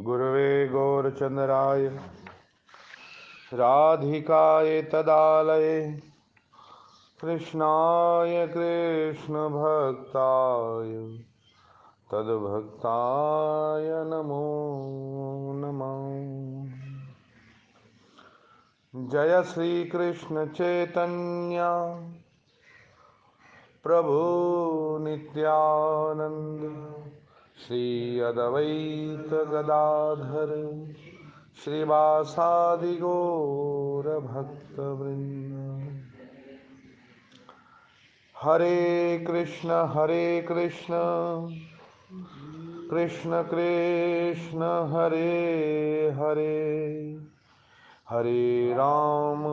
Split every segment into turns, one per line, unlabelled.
गुरवे गौरचंद्राय राधिकाय तदालये कृष्णाय कृष्णभक्ताय तद्भक्ताय नमो नमः। जय श्री कृष्ण चैतन्य प्रभु नित्यानंद श्री अद्वैत गदाधर श्रीवासादि गौर भक्तवृंद। हरे कृष्ण कृष्ण कृष्ण हरे हरे, हरे राम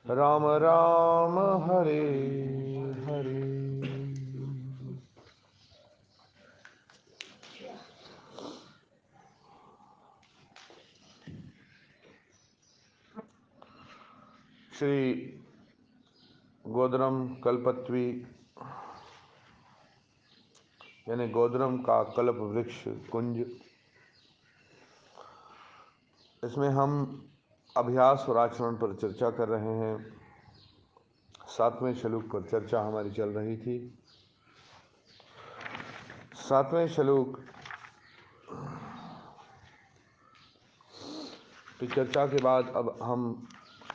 राम राम हरे हरे। श्री गोदरम कल्पत्वी यानी गोदरम का कल्प वृक्ष कुंज, इसमें हम अभ्यास और आचरण पर चर्चा कर रहे हैं। 7वें श्लोक पर चर्चा हमारी चल रही थी। 7वें श्लोक की चर्चा के बाद अब हम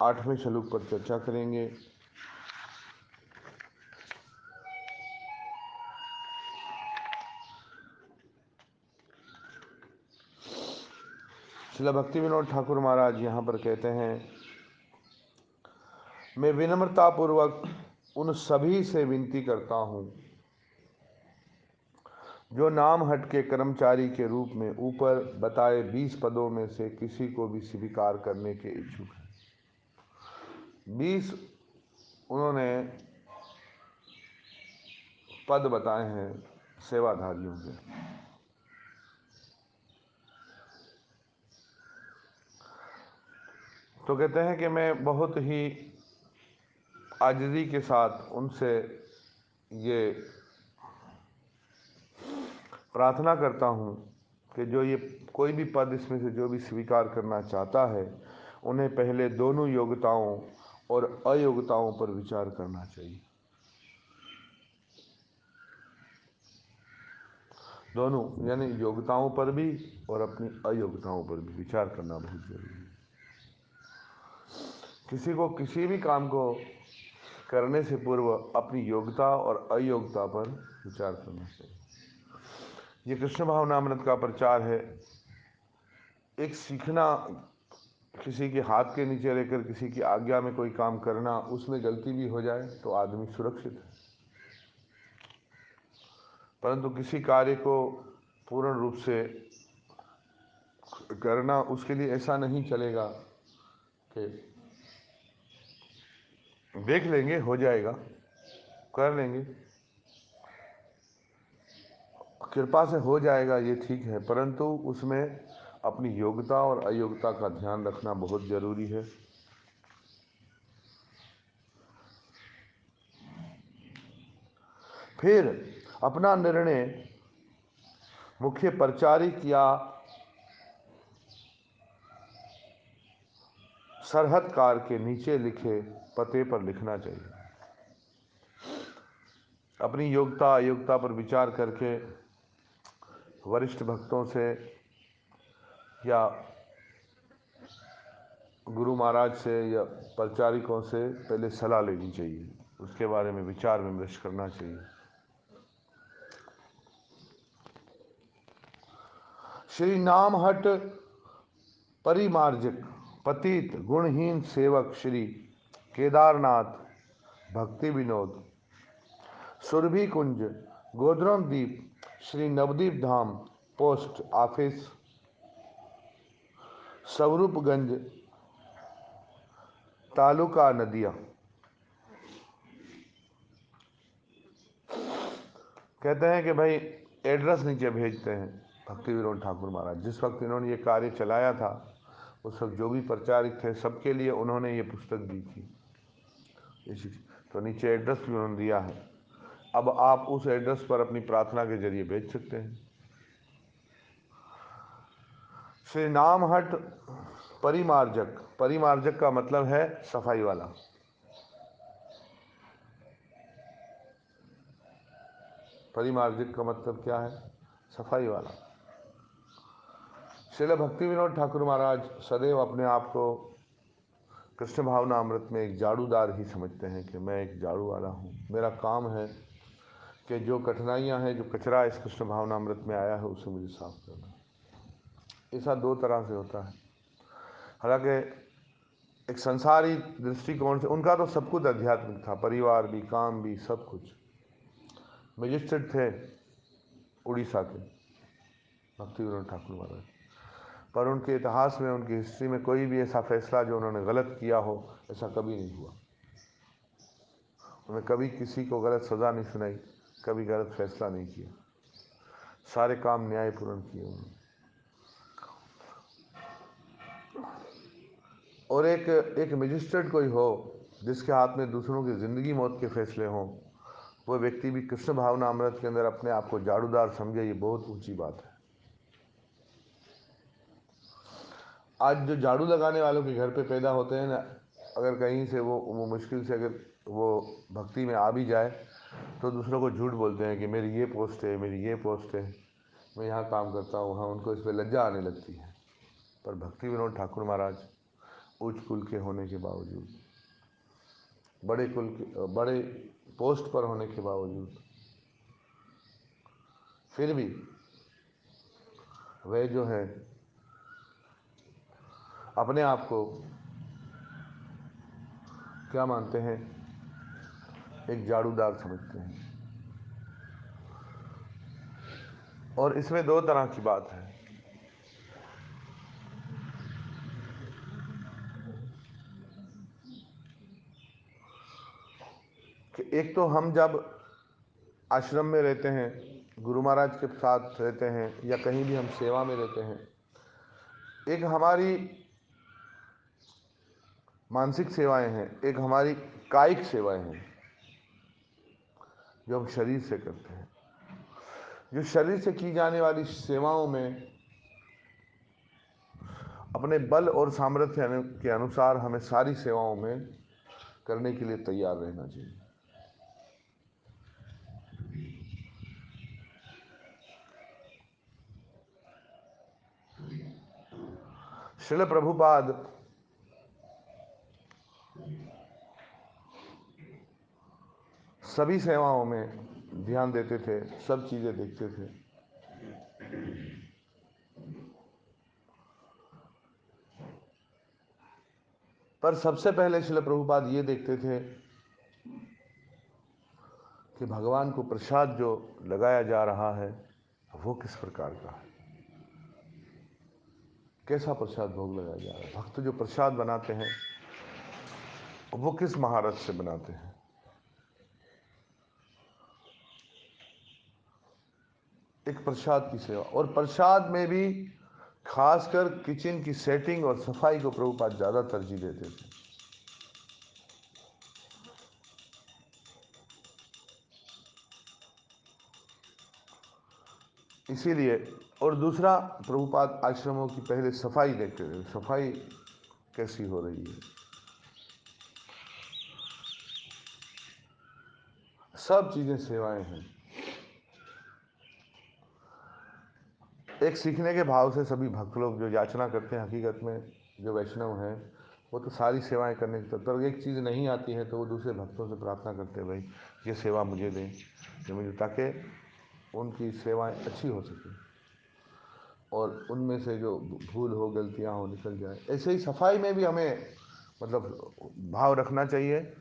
8वें श्लोक पर चर्चा करेंगे। श्रील भक्ति विनोद ठाकुर महाराज यहाँ पर कहते हैं, मैं विनम्रतापूर्वक उन सभी से विनती करता हूँ जो नाम हट के कर्मचारी के रूप में ऊपर बताए 20 पदों में से किसी को भी स्वीकार करने के इच्छुक हैं। 20 उन्होंने पद बताए हैं सेवाधारियों के। तो कहते हैं कि मैं बहुत ही आजिज़ी के साथ उनसे ये प्रार्थना करता हूँ कि जो ये कोई भी पद इसमें से जो भी स्वीकार करना चाहता है, उन्हें पहले दोनों योग्यताओं और अयोग्यताओं पर विचार करना चाहिए। दोनों यानी योग्यताओं पर भी और अपनी अयोग्यताओं पर भी विचार करना बहुत जरूरी है। किसी को किसी भी काम को करने से पूर्व अपनी योग्यता और अयोग्यता पर विचार करना चाहिए। ये कृष्ण भावनामृत का प्रचार है। एक सीखना, किसी के हाथ के नीचे रहकर किसी की आज्ञा में कोई काम करना, उसमें गलती भी हो जाए तो आदमी सुरक्षित है, परंतु किसी कार्य को पूर्ण रूप से करना, उसके लिए ऐसा नहीं चलेगा कि देख लेंगे हो जाएगा, कर लेंगे, कृपा से हो जाएगा, ये ठीक है, परंतु उसमें अपनी योग्यता और अयोग्यता का ध्यान रखना बहुत जरूरी है। फिर अपना निर्णय मुख्य परिचारिक या सरहदकार के नीचे लिखे पते पर लिखना चाहिए। अपनी योग्यता अयोग्यता पर विचार करके वरिष्ठ भक्तों से या गुरु महाराज से या परिचारिकों से पहले सलाह लेनी चाहिए, उसके बारे में विचार विमर्श करना चाहिए। श्री नामहट परिमार्जक पतित गुणहीन सेवक श्री केदारनाथ भक्ति विनोद सुरभि कुंज गोद्रम दीप श्री नवदीप धाम पोस्ट ऑफिस स्वरूपगंज तालुका नदिया। कहते हैं कि भाई एड्रेस नीचे भेजते हैं भक्ति विनोद ठाकुर महाराज। जिस वक्त इन्होंने ये कार्य चलाया था, उस वक्त जो भी प्रचारक थे सबके लिए उन्होंने ये पुस्तक दी थी, तो नीचे एड्रेस भी उन्होंने दिया है। अब आप उस एड्रेस पर अपनी प्रार्थना के जरिए भेज सकते हैं। श्री नामहट परिमार्जक। परिमार्जक का मतलब है सफाई वाला। परिमार्जक का मतलब क्या है? सफाई वाला। श्रील भक्ति विनोद ठाकुर महाराज सदैव अपने आप को कृष्ण भावना अमृत में एक झाड़ूदार ही समझते हैं कि मैं एक झाड़ू वाला हूँ। मेरा काम है कि जो कठिनाइयाँ हैं, जो कचरा इस कृष्ण भावना अमृत में आया है, उसे मुझे साफ करना। ऐसा दो तरह से होता है। हालांकि एक संसारी दृष्टिकोण से उनका तो सब कुछ आध्यात्मिक था, परिवार भी, काम भी, सब कुछ। मजिस्ट्रेट थे उड़ीसा के भक्ति विनोद ठाकुर महाराज, पर उनके इतिहास में, उनकी हिस्ट्री में कोई भी ऐसा फैसला जो उन्होंने गलत किया हो, ऐसा कभी नहीं हुआ। उन्होंने कभी किसी को गलत सज़ा नहीं सुनाई, कभी गलत फैसला नहीं किया, सारे काम न्यायपूर्ण किए उन्होंने। और एक मजिस्ट्रेट कोई हो जिसके हाथ में दूसरों की ज़िंदगी मौत के फैसले हों, वो व्यक्ति भी कृष्ण भावना अमृत के अंदर अपने आप को झाड़ूदार समझे, ये बहुत ऊंची बात है। आज जो झाड़ू लगाने वालों के घर पे पैदा होते हैं ना, अगर कहीं से वो मुश्किल से अगर वो भक्ति में आ भी जाए तो दूसरों को झूठ बोलते हैं कि मेरी ये पोस्ट है, मेरी ये पोस्ट है, मैं यहाँ काम करता हूँ, वहाँ उनको इस पर लज्जा आने लगती है। पर भक्ति विनोद ठाकुर महाराज उच्च कुल के होने के बावजूद, बड़े पोस्ट पर होने के बावजूद, फिर भी वे जो है अपने आप को क्या मानते हैं? एक झाड़ूदार समझते हैं। और इसमें दो तरह की बात है कि एक तो हम जब आश्रम में रहते हैं, गुरु महाराज के साथ रहते हैं, या कहीं भी हम सेवा में रहते हैं, एक हमारी मानसिक सेवाएं हैं, एक हमारी कायिक सेवाएं हैं जो हम शरीर से करते हैं। जो शरीर से की जाने वाली सेवाओं में अपने बल और सामर्थ्य के अनुसार हमें सारी सेवाओं में करने के लिए तैयार रहना चाहिए। श्रील प्रभुपाद सभी सेवाओं में ध्यान देते थे, सब चीजें देखते थे। पर सबसे पहले श्रील प्रभुपाद ये देखते थे कि भगवान को प्रसाद जो लगाया जा रहा है वो किस प्रकार का है, कैसा प्रसाद भोग लगाया जा रहा है। भक्त जो प्रसाद बनाते हैं वो किस महारत से बनाते हैं। एक प्रसाद की सेवा, और प्रसाद में भी खासकर किचन की सेटिंग और सफाई को प्रभुपाद ज्यादा तरजीह देते थे। इसीलिए, और दूसरा, प्रभुपाद आश्रमों की पहले सफाई देखते थे, सफाई कैसी हो रही है। सब चीजें सेवाएं हैं। एक सीखने के भाव से सभी भक्त लोग जो याचना करते हैं, हकीकत में जो वैष्णव हैं वो तो सारी सेवाएं करने की तत्पर। एक चीज़ नहीं आती है तो वो दूसरे भक्तों से प्रार्थना करते हैं, भाई ये सेवा मुझे दें, ये मुझे, ताकि उनकी सेवाएं अच्छी हो सके और उनमें से जो भूल हो, गलतियां हो, निकल जाए। ऐसे ही सफाई में भी हमें मतलब भाव रखना चाहिए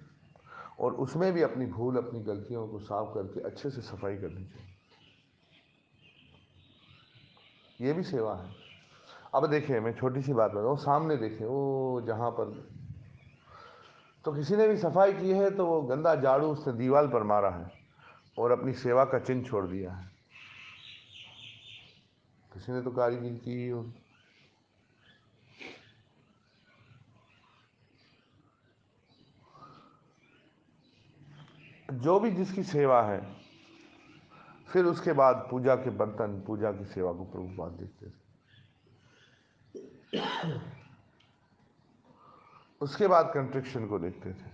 और उसमें भी अपनी भूल, अपनी गलतियों को साफ करके अच्छे से सफाई करनी चाहिए। ये भी सेवा है। अब देखिए, मैं छोटी सी बात बताऊँ, सामने देखिए वो जहाँ पर तो किसी ने भी सफाई की है तो वो गंदा झाड़ू उसने दीवार पर मारा है और अपनी सेवा का चिन्ह छोड़ दिया है। किसी ने तो कारीगरी की ही होगी। जो भी जिसकी सेवा है, फिर उसके बाद पूजा के बर्तन, पूजा की सेवा को प्रभुपाद देखते थे। उसके बाद कंट्रिक्शन को देखते थे।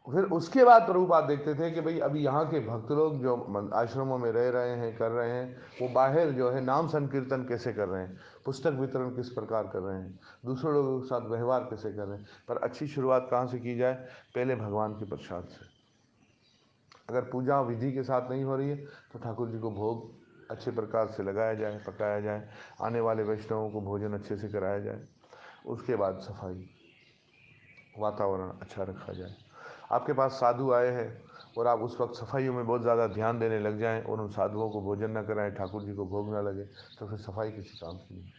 फिर उसके बाद प्रभुपाद देखते थे कि भाई अभी यहाँ के भक्त लोग जो आश्रमों में रह रहे हैं, कर रहे हैं, वो बाहर जो है नाम संकीर्तन कैसे कर रहे हैं, पुस्तक वितरण किस प्रकार कर रहे हैं, दूसरे लोगों के साथ व्यवहार कैसे कर रहे हैं। पर अच्छी शुरुआत कहाँ से की जाए? पहले भगवान के प्रसाद से। अगर पूजा विधि के साथ नहीं हो रही है तो ठाकुर जी को भोग अच्छे प्रकार से लगाया जाए, पकाया जाए, आने वाले वैष्णवों को भोजन अच्छे से कराया जाए। उसके बाद सफाई, वातावरण अच्छा रखा जाए। आपके पास साधु आए हैं और आप उस वक्त सफाइयों में बहुत ज़्यादा ध्यान देने लग जाएं और उन साधुओं को भोजन न कराएं, ठाकुर जी को भोग न लगे, तो फिर सफाई किसी काम की नहीं।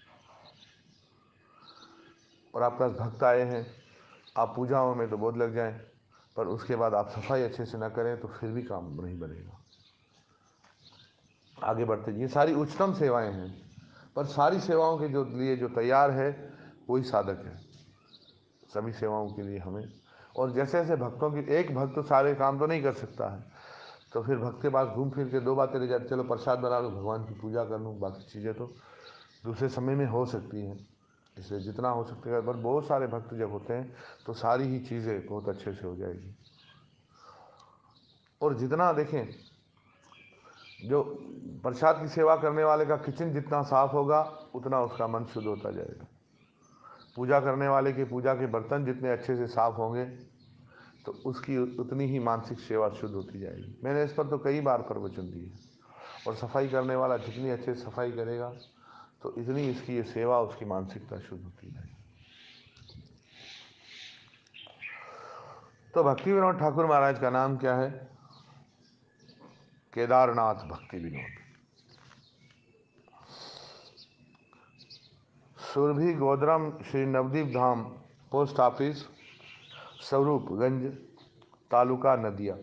और आपके पास भक्त आए हैं, आप पूजाओं में तो बहुत लग जाएं, पर उसके बाद आप सफाई अच्छे से ना करें तो फिर भी काम नहीं बनेगा। आगे बढ़ते, ये सारी उच्चतम सेवाएं हैं, पर सारी सेवाओं के जो लिए जो तैयार है वही साधक है, सभी सेवाओं के लिए हमें। और जैसे जैसे भक्तों की, एक भक्त तो सारे काम तो नहीं कर सकता है, तो फिर भक्त के पास घूम फिर के दो बातें ले जाते, चलो प्रसाद बना लो, भगवान की पूजा कर लूँ, बाकी चीज़ें तो दूसरे समय में हो सकती हैं। इसलिए जितना हो सकता है, पर बहुत सारे भक्त जब होते हैं तो सारी ही चीज़ें बहुत अच्छे से हो जाएगी। और जितना देखें, जो प्रसाद की सेवा करने वाले का किचन जितना साफ होगा उतना उसका मन शुद्ध होता जाएगा। पूजा करने वाले के पूजा के बर्तन जितने अच्छे से साफ होंगे तो उसकी उतनी ही मानसिक सेवा शुद्ध होती जाएगी। मैंने इस पर तो कई बार प्रवचन दिए। और सफाई करने वाला जितनी अच्छे से सफाई करेगा तो इतनी इसकी ये सेवा, उसकी मानसिकता शुद्ध होती जाएगी। तो भक्ति विनोद ठाकुर महाराज का नाम क्या है? केदारनाथ भक्ति विनोद। सुरभि गोदरम श्री नवदीप धाम, पोस्ट ऑफिस स्वरूपगंज, तालुका नदिया।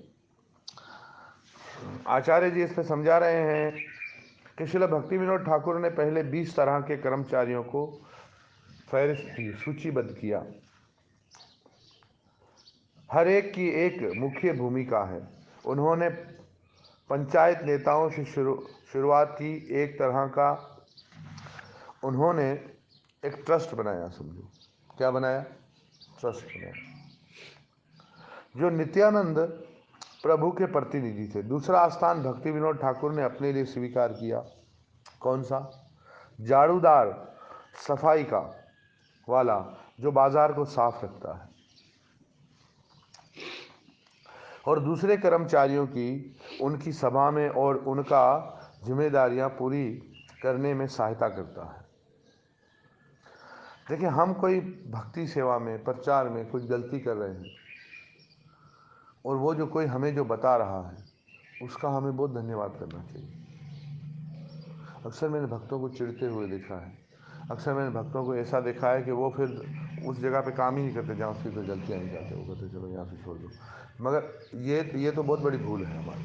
आचार्य जी इस पे समझा रहे हैं कि श्रील भक्ति विनोद ठाकुर ने पहले 20 तरह के कर्मचारियों को फहरिस्त की, सूचीबद्ध किया। हर एक की एक मुख्य भूमिका है। उन्होंने पंचायत नेताओं से शुरुआत की। एक तरह का उन्होंने एक ट्रस्ट बनाया, समझो क्या बनाया? ट्रस्ट बनाया, जो नित्यानंद प्रभु के प्रतिनिधि थे। दूसरा स्थान भक्ति विनोद ठाकुर ने अपने लिए स्वीकार किया। कौन सा? झाड़ूदार, सफाई का वाला, जो बाजार को साफ रखता है और दूसरे कर्मचारियों की उनकी सभा में और उनका जिम्मेदारियां पूरी करने में सहायता करता है। देखिए, हम कोई भक्ति सेवा में, प्रचार में कुछ गलती कर रहे हैं और वो जो कोई हमें जो बता रहा है उसका हमें बहुत धन्यवाद करना चाहिए। अक्सर मैंने भक्तों को चिढ़ते हुए देखा है, अक्सर मैंने भक्तों को ऐसा देखा है कि वो फिर उस जगह पे काम ही नहीं करते जहाँ उसकी कोई गलतियाँ निकालते, वो कहते चलो यहाँ से छोड़ दो। मगर ये तो बहुत बड़ी भूल है हमारी,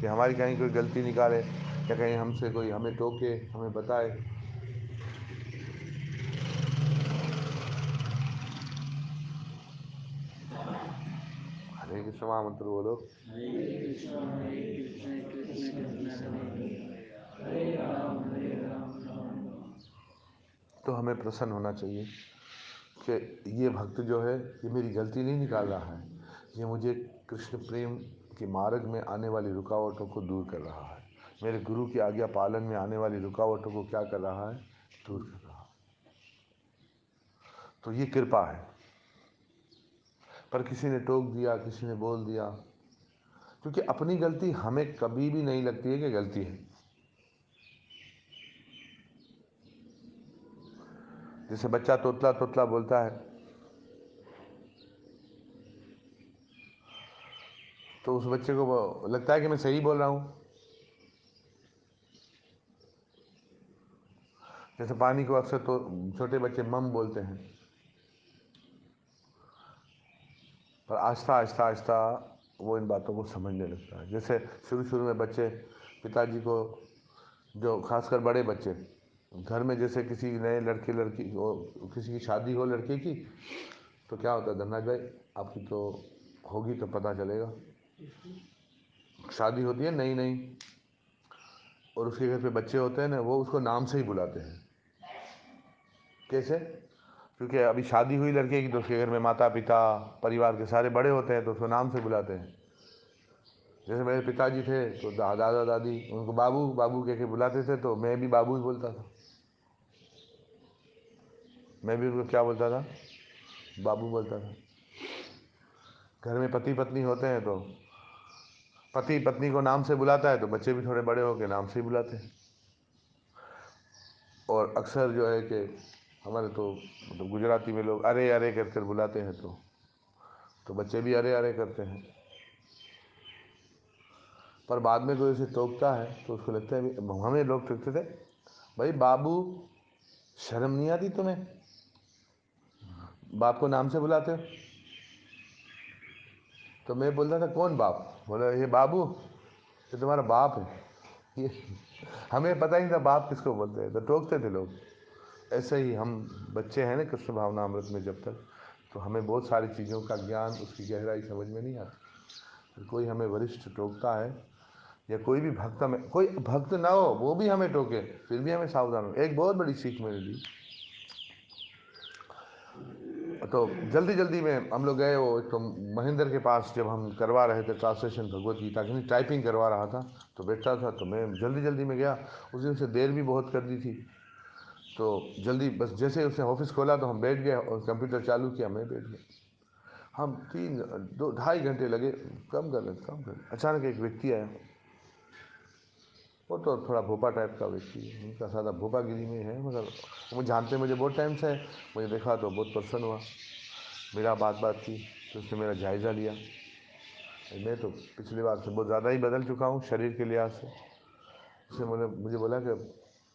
कि हमारी कहीं कोई गलती निकाले या कहीं हमसे कोई हमें टोके, हमें बताए। हरे कृष्ण महामंत्र बोलो। तो हमें प्रसन्न होना चाहिए कि ये भक्त जो है ये मेरी गलती नहीं निकाल रहा है, ये मुझे कृष्ण प्रेम के मार्ग में आने वाली रुकावटों को दूर कर रहा है, मेरे गुरु की आज्ञा पालन में आने वाली रुकावटों को क्या कर रहा है? दूर कर रहा है। तो ये कृपा है। पर किसी ने टोक दिया, किसी ने बोल दिया, क्योंकि अपनी गलती हमें कभी भी नहीं लगती है कि गलती है। जैसे बच्चा तोतला तोतला बोलता है तो उस बच्चे को लगता है कि मैं सही बोल रहा हूँ। जैसे पानी को अक्सर तो छोटे बच्चे मम बोलते हैं, पर आहिस्ता आहिस्ता आहिस्ता वो इन बातों को समझने लगता है। जैसे शुरू शुरू में बच्चे पिताजी को, जो खासकर बड़े बच्चे घर में, जैसे किसी नए लड़के लड़की हो, किसी की शादी हो लड़के की, तो क्या होता है, धनराज भाई आपकी तो होगी तो पता चलेगा। शादी होती है नई नई, और उसके घर पे बच्चे होते हैं ना, वो उसको नाम से ही बुलाते हैं। कैसे? क्योंकि अभी शादी हुई लड़के की तो उसके घर में माता पिता परिवार के सारे बड़े होते हैं तो उसको नाम से बुलाते हैं। जैसे मेरे पिताजी थे तो दादा दादी उनको बाबू बाबू कह के बुलाते थे, तो मैं भी बाबू ही बोलता था। मैं भी उनको क्या बोलता था? बाबू बोलता था। घर में पति पत्नी होते हैं तो पति पत्नी को नाम से बुलाता है, तो बच्चे भी थोड़े बड़े होकर नाम से ही बुलाते हैं। और अक्सर जो है कि हमारे तो मतलब गुजराती में लोग अरे अरे कर कर बुलाते हैं, तो बच्चे भी अरे अरे करते हैं। पर बाद में कोई उसे टोकता है तो उसको लगता है, हमें लोग टोकते थे, भाई बाबू शर्म नहीं आती तुम्हें, बाप को नाम से बुलाते हो? तो मैं बोलता था कौन बाप? बोला ये बाबू, ये तुम्हारा बाप है ये। हमें पता ही नहीं था बाप किसको बोलते हैं, तो टोकते थे लोग। ऐसे ही हम बच्चे हैं ना कृष्ण भावना अमृत में जब तक, तो हमें बहुत सारी चीज़ों का ज्ञान, उसकी गहराई समझ में नहीं आती। फिर कोई हमें वरिष्ठ टोकता है या कोई भी भक्त, हमें कोई भक्त ना हो वो भी हमें टोके, फिर भी हमें सावधान हो। एक बहुत बड़ी सीख मैंने ली, तो जल्दी जल्दी में हम लोग गए, वो एक तो महेंद्र के पास जब हम करवा रहे थे ट्रांसलेशन भगवत गीता की, टाइपिंग करवा रहा था तो बैठा था, तो मैं जल्दी जल्दी में गया। उस दिन से देर भी बहुत कर दी थी, तो जल्दी बस जैसे उसने ऑफिस खोला तो हम बैठ गए और कंप्यूटर चालू किया, मैं बैठ गया। हम 2-2.5 घंटे लगे, कम कर। अचानक एक व्यक्ति आया, वो तो थोड़ा भोपा टाइप का व्यक्ति है, उनका सादा भोपागिरी में है, मगर वो जानते मुझे बहुत टाइम से है। मुझे देखा तो बहुत प्रसन्न हुआ, मेरा बात की, तो उसने मेरा जायज़ा लिया। मैं तो पिछली बार से बहुत ज़्यादा ही बदल चुका हूँ शरीर के लिहाज से। उसने मुझे बोला कि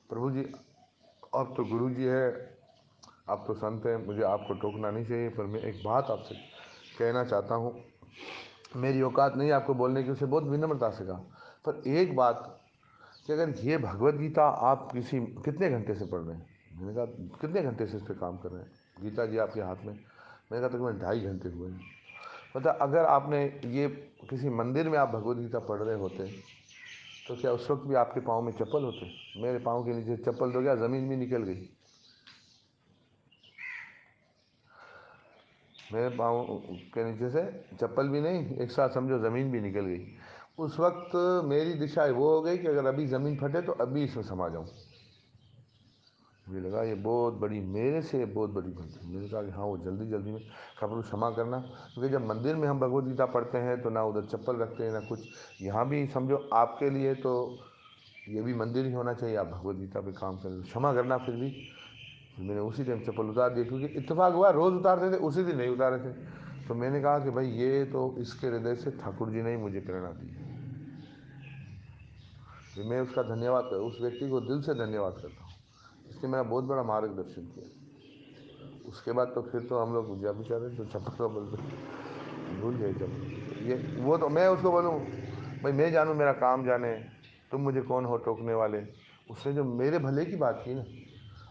प्रभु जी, आप तो गुरु जी है, आप तो संत हैं, मुझे आपको टोकना नहीं चाहिए, पर मैं एक बात आपसे कहना चाहता हूँ। मेरी औकात नहीं आपको बोलने की, उसे बहुत विनम्रता से कहा, पर एक बात कि अगर ये भगवत गीता आप कितने घंटे से पढ़ रहे हैं? मैंने कहा कितने घंटे से इस पर काम कर रहे हैं? गीता जी आपके हाथ में। मैंने कहा तकरीबन 2.5 घंटे हुए हैं। मतलब अगर आपने ये किसी मंदिर में आप भगवत गीता पढ़ रहे होते तो क्या उस वक्त भी आपके पाँव में चप्पल होते? मेरे पाँव के नीचे चप्पल तो क्या, ज़मीन भी निकल गई। मेरे पाँव के नीचे से चप्पल भी नहीं, एक साथ समझो ज़मीन भी निकल गई। उस वक्त मेरी दिशा वो हो गई कि अगर अभी ज़मीन फटे तो अभी इसमें समा जाऊँ। मुझे लगा ये बहुत बड़ी, मेरे से बहुत बड़ी गलती। मैंने कहा कि हाँ, वो जल्दी जल्दी में खबर क्षमा करना, क्योंकि जब मंदिर में हम भगवत गीता पढ़ते हैं तो ना उधर चप्पल रखते हैं ना कुछ। यहाँ भी समझो आपके लिए तो ये भी मंदिर ही होना चाहिए, आप भगवत गीता पे काम करें, क्षमा करना। फिर भी मैंने उसी टाइम चप्पल उतार दिया, क्योंकि इत्तेफाक हुआ रोज़ उतारते थे, उसी दिन नहीं उतारे थे। तो मैंने कहा कि भाई ये तो इसके हृदय से ठाकुर जी ने ही मुझे प्रेरणा दी है। फिर मैं उसका धन्यवाद उस व्यक्ति को दिल से धन्यवाद करता हूँ, इसने मेरा बहुत बड़ा मार्गदर्शन किया। उसके बाद तो फिर तो हम लोग जब बेचारे तो चप्पल का बोलते भूल गए चप्पल। ये वो तो मैं उसको बोलूँ, भाई मैं जानूँ मेरा काम जाने, तुम मुझे कौन हो टोकने वाले? उसने जो मेरे भले की बात की ना,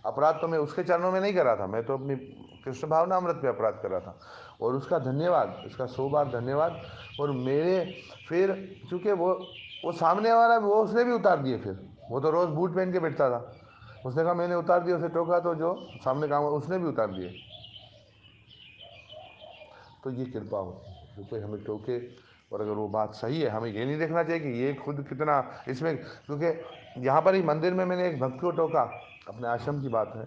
अपराध तो मैं उसके चरणों में नहीं कर रहा था, मैं तो अपनी कृष्ण भावना अमृत पे अपराध कर रहा था। और उसका धन्यवाद, उसका 100 बार धन्यवाद। और मेरे फिर चूँकि वो सामने वाला वो उसने भी उतार दिए। फिर वो तो रोज़ बूट पहन के बैठता था, उसने कहा मैंने उतार दिया, उसे टोका तो जो सामने काम उसने भी उतार दिए। तो ये कृपा होती है, जो कोई हमें टोके और अगर वो बात सही है, हमें ये नहीं देखना चाहिए कि ये खुद कितना इसमें, क्योंकि यहाँ पर ही मंदिर में मैंने एक भक्त को टोका, अपने आश्रम की बात है,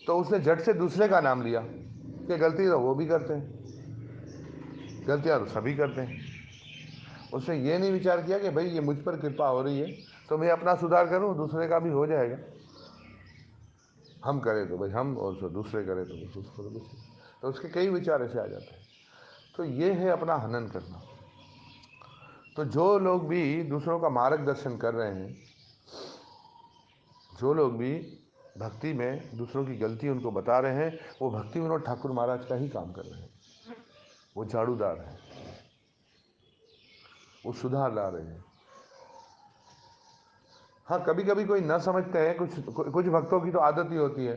तो उसने झट से दूसरे का नाम लिया कि गलती तो वो भी करते हैं, गलतियाँ तो सभी करते हैं। उसने ये नहीं विचार किया कि भाई ये मुझ पर कृपा हो रही है तो मैं अपना सुधार करूं, दूसरे का भी हो जाएगा। हम करें तो भाई हम, और जो दूसरे करें तो दूसरे को। तो उसके कई विचार ऐसे आ जाते हैं। तो ये है अपना हनन करना। तो जो लोग भी दूसरों का मार्गदर्शन कर रहे हैं, जो लोग भी भक्ति में दूसरों की गलती उनको बता रहे हैं, वो भक्ति विनोद ठाकुर महाराज का ही काम कर रहे हैं। वो झाड़ूदार है, वो सुधार ला रहे हैं। हाँ, कभी कभी कोई न समझते हैं, कुछ भक्तों की तो आदत ही होती है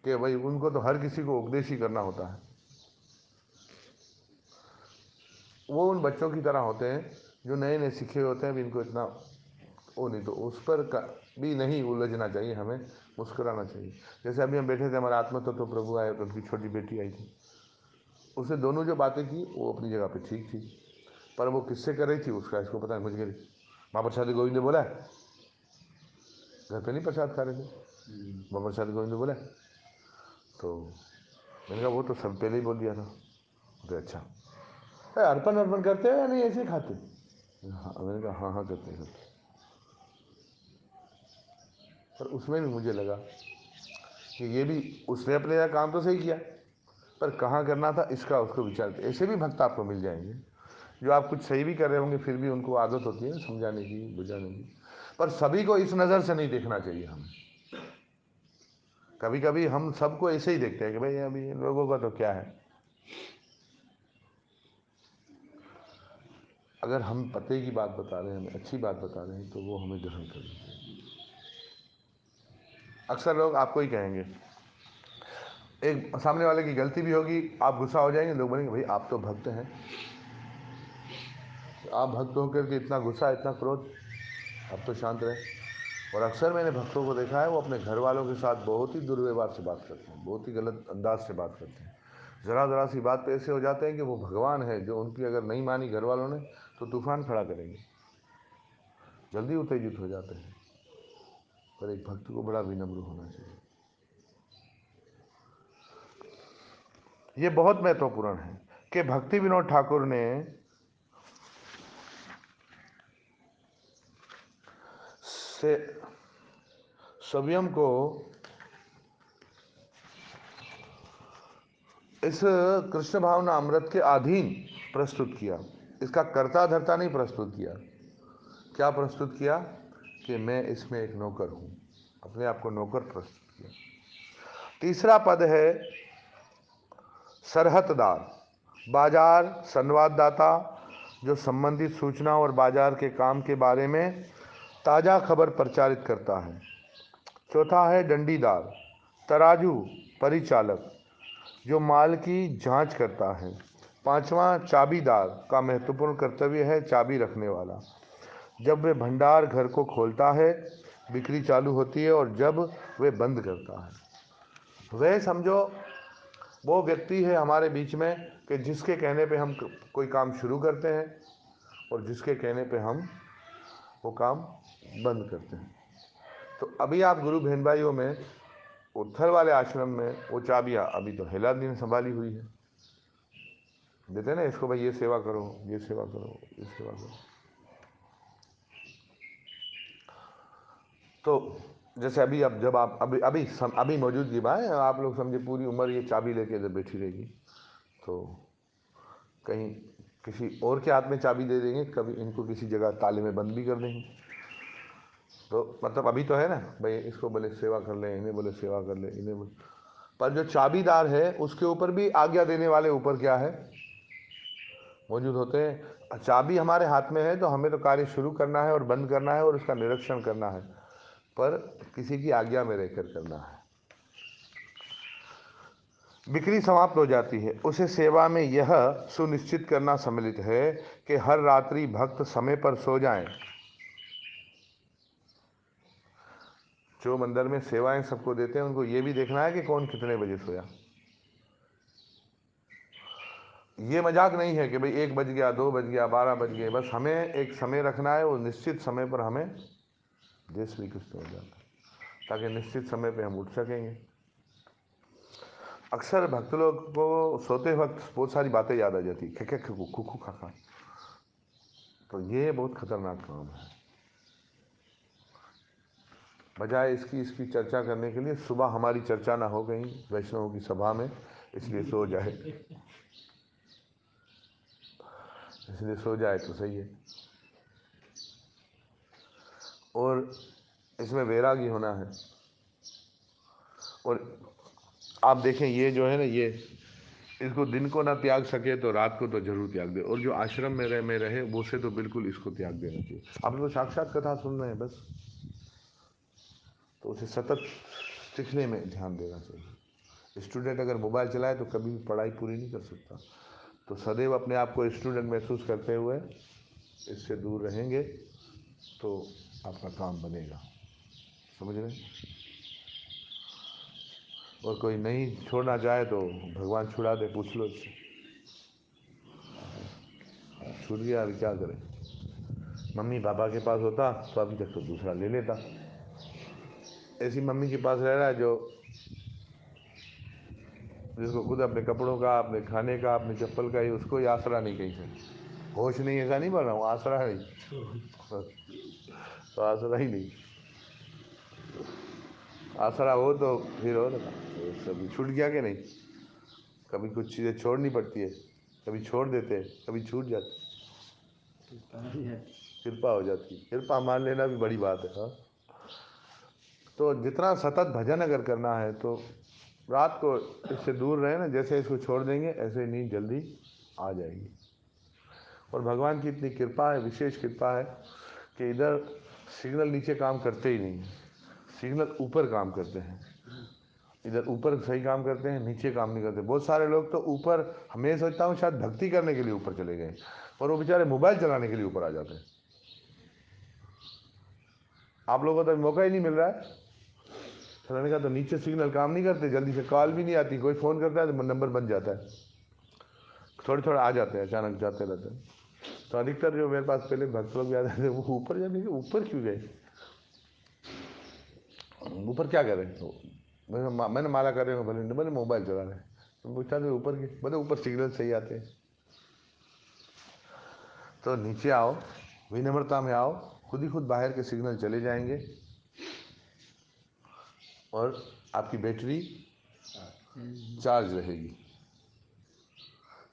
कि भाई उनको तो हर किसी को उपदेश ही करना होता है। वो उन बच्चों की तरह होते हैं जो नए नए सीखे होते हैं, अभी इनको इतना वो नहीं तो उस पर भी नहीं उलझना चाहिए, हमें मुस्कुराना चाहिए। जैसे अभी हम बैठे थे, हमारे आत्मा तो प्रभु आए तो उनकी छोटी बेटी आई थी, उसने दोनों जो बातें की वो अपनी जगह पे ठीक थी, पर वो किससे कर रही थी उसका इसको पता नहीं, मुझे माँ प्रसाद गोविंद बोला है, घर पे नहीं प्रसाद खा रहे थे, माँ प्रसाद गोविंद बोला, तो मैंने कहा वो तो सब पहले ही बोल दिया था। तो अच्छा अर्पण अर्पण करते हो या नहीं ऐसे ही खाते? हाँ, मैंने कहा हाँ हाँ करते करते। पर उसमें भी मुझे लगा कि ये भी उसने अपने काम तो सही किया, पर कहाँ करना था इसका उसको विचार। ऐसे भी भक्त आपको मिल जाएंगे जो आप कुछ सही भी कर रहे होंगे, फिर भी उनको आदत होती है समझाने की, बुझाने की। पर सभी को इस नज़र से नहीं देखना चाहिए हमें। कभी कभी हम सबको ऐसे ही देखते हैं कि भाई अभी इन लोगों का तो क्या है। अगर हम पते की बात बता रहे हैं, हमें अच्छी बात बता रहे हैं, तो वो हमें ग्रहण करनी चाहिए। अक्सर लोग आपको ही कहेंगे, एक सामने वाले की गलती भी होगी, आप गुस्सा हो जाएंगे, लोग बोलेंगे भाई आप तो भक्त हैं, आप भक्त होकर के इतना गुस्सा इतना क्रोध, आप तो शांत रहे। और अक्सर मैंने भक्तों को देखा है वो अपने घर वालों के साथ बहुत ही दुर्व्यवहार से बात करते हैं, बहुत ही गलत अंदाज से बात करते हैं। ज़रा सी बात पे ऐसे हो जाते हैं कि वो भगवान है, जो उनकी अगर नहीं मानी घर वालों ने तो तूफान खड़ा करेंगे, जल्दी उत्तेजित हो जाते हैं। पर एक भक्त को बड़ा विनम्र होना चाहिए, ये बहुत महत्वपूर्ण है। कि भक्ति विनोद ठाकुर ने से संयम को इस कृष्ण भावना अमृत के अधीन प्रस्तुत किया, इसका कर्ता धर्ता नहीं प्रस्तुत किया। क्या प्रस्तुत किया कि मैं इसमें एक नौकर हूं, अपने आप को नौकर प्रस्तुत किया। तीसरा पद है सरहतदार, बाजार संवाददाता, जो संबंधित सूचना और बाजार के काम के बारे में ताज़ा खबर प्रचारित करता है। चौथा है डंडीदार, तराजू परिचालक, जो माल की जांच करता है। पांचवा चाबीदार का महत्वपूर्ण कर्तव्य है चाबी रखने वाला, जब वे भंडार घर को खोलता है बिक्री चालू होती है, और जब वे बंद करता है। वह समझो वो व्यक्ति है हमारे बीच में कि जिसके कहने पे हम कोई काम शुरू करते हैं और जिसके कहने पे हम वो काम बंद करते हैं। तो अभी आप गुरु बहन भाइयों में उत्थल वाले आश्रम में वो चाबियाँ अभी तो हेलाद ने संभाली हुई है, देते ना इसको भाई ये सेवा करो, ये सेवा करो, ये सेवा करो। तो जैसे अभी अब जब आप अभी मौजूदगी में आप लोग समझे पूरी उम्र ये चाबी लेके जब बैठी रहेगी, तो कहीं किसी और के हाथ में चाबी दे देंगे, कभी इनको किसी जगह ताले में बंद भी कर देंगे। तो मतलब अभी तो है ना भाई, इसको बोले सेवा कर ले, इन्हें बोले सेवा कर ले, इन्हें बोले। पर जो चाबीदार है उसके ऊपर भी आज्ञा देने वाले ऊपर क्या है मौजूद होते हैं। चाबी हमारे हाथ में है तो हमें तो कार्य शुरू करना है और बंद करना है और उसका निरीक्षण करना है, पर किसी की आज्ञा में रहकर करना है। बिक्री समाप्त हो जाती है, उसे सेवा में यह सुनिश्चित करना सम्मिलित है कि हर रात्रि भक्त समय पर सो जाएं। जो मंदिर में सेवाएं सबको देते हैं उनको ये भी देखना है कि कौन कितने बजे सोया। ये मजाक नहीं है कि भाई 1 बज गया, 2 बज गया, 12 बज गए, बस हमें एक समय रखना है, वो निश्चित समय पर हमें जय श्री कृष्ण हो जाता है, ताकि निश्चित समय पे हम उठ सकेंगे। अक्सर भक्त लोग को सोते वक्त बहुत सारी बातें याद आ जाती, खे खुखू खाखा, तो ये बहुत खतरनाक काम है। बजाय इसकी चर्चा करने के लिए सुबह हमारी चर्चा ना हो कहीं वैष्णवों की सभा में, इसलिए सो जाए, इसलिए सो जाए तो सही है। और इसमें वैरागी होना है। और आप देखें ये जो है ना, ये इसको दिन को ना त्याग सके तो रात को तो जरूर त्याग दे, और जो आश्रम में रहे वो से तो बिल्कुल इसको त्याग देना चाहिए। आप लोग साक्षात कथा सुन रहे हैं बस, तो उसे सतत सीखने में ध्यान देना चाहिए। स्टूडेंट अगर मोबाइल चलाए तो कभी भी पढ़ाई पूरी नहीं कर सकता, तो सदैव अपने आप को स्टूडेंट महसूस करते हुए इससे दूर रहेंगे तो आपका काम बनेगा। समझ रहे? और कोई नहीं छोड़ना चाहे तो भगवान छुड़ा दे, पूछ लो इससे। छूट गया, अभी क्या करें? मम्मी पापा के पास होता तो अभी तक तो दूसरा ले लेता। ऐसी मम्मी के पास रह रहा है जो जिसको खुद अपने कपड़ों का, अपने खाने का, अपने चप्पल का ही, उसको ही आसरा नहीं कहीं से। होश नहीं, ऐसा नहीं बोल रहा हूँ, आसरा नहीं। तो आसरा ही नहीं। आसरा हो तो फिर हो ना, तो सभी छूट गया कि नहीं? कभी कुछ चीज़ें छोड़नी पड़ती है, कभी छोड़ देते हैं, कभी छूट जाती, कृपा हो जाती है। कृपा मान लेना भी बड़ी बात है। हाँ, तो जितना सतत भजन अगर करना है तो रात को इससे दूर रहे ना, जैसे इसको छोड़ देंगे ऐसे नींद जल्दी आ जाएगी। और भगवान की इतनी कृपा है, विशेष कृपा है कि इधर सिग्नल नीचे काम करते ही नहीं, सिग्नल ऊपर काम करते हैं। इधर ऊपर सही काम करते हैं, नीचे काम नहीं करते। बहुत सारे लोग तो ऊपर, मैं सोचता हूँ शायद भक्ति करने के लिए ऊपर चले गए, और वो बेचारे मोबाइल चलाने के लिए ऊपर आ जाते हैं। आप लोगों को तो मौका ही नहीं मिल रहा है चलाने का, तो नीचे सिग्नल काम नहीं करते, जल्दी से कॉल भी नहीं आती, कोई फ़ोन करता है तो नंबर बन जाता है, थोड़े थोड़े आ जाते हैं, अचानक जाते रहते हैं। तो अधिकतर जो मेरे पास पहले भक्त लोग भी आते थे, वो ऊपर जाने के, ऊपर क्यों गए, ऊपर क्या कर रहे हैं? तो मैंने माला कर रहे हो, भले बोले मोबाइल चला रहे हैं, तो पूछता था ऊपर की, बोले ऊपर सिग्नल सही आते हैं। तो नीचे आओ, विनम्रता में आओ, खुद ही खुद बाहर के सिग्नल चले जाएंगे और आपकी बैटरी चार्ज रहेगी।